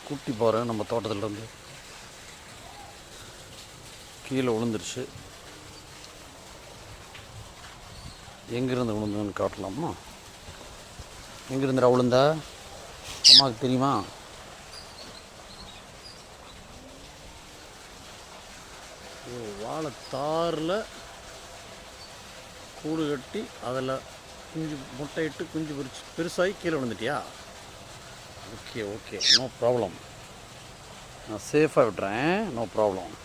குட்டி பாரு நம்ம தோட்டத்துலேருந்து கீழே விழுந்துருச்சு. எங்கேருந்து விழுந்ததுன்னு காட்டலாமா? எங்கேருந்துடா விழுந்தா அம்மாவுக்கு தெரியுமா? வாழைத்தாரில் கூடு கட்டி அதில் குஞ்சு முட்டையிட்டு குஞ்சு பொரிச்சு பெருசாகி கீழே விழுந்துட்டியா? Okay okay, no problem. நான் சேஃபாக விட்டுறேன், நோ ப்ராப்ளம்.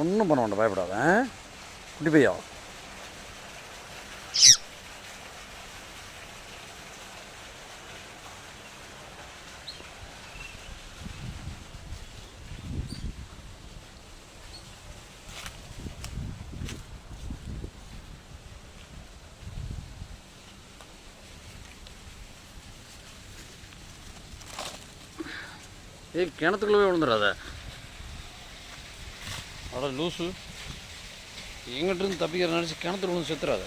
ஒன்றும் பண்ண வேண்டாம், பயப்படாத. குட்டி பையா, கிணத்துக்குள்ளே விழுந்துடாத. அட லூஸு, எங்கிட்டிருந்து தப்பிக்கிற நினச்சி கிணத்துல விழுந்து செத்துறாத.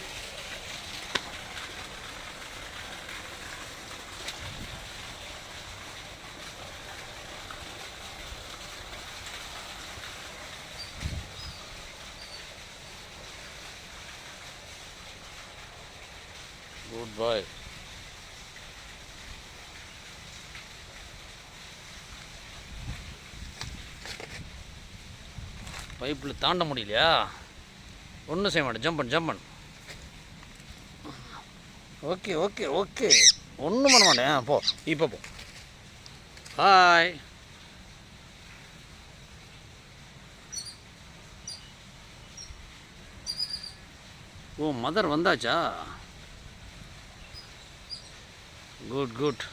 குட் பாய். பைப்பில் தாண்ட முடியலையா? ஒன்றும் செய்ய மாட்டேன், ஜம்பன். ஓகே ஓகே ஓகே, ஒன்றும் பண்ண மாட்டேன். போ, இப்போ போ. ஹாய். ஓ, மதர் வந்தாச்சா? குட்.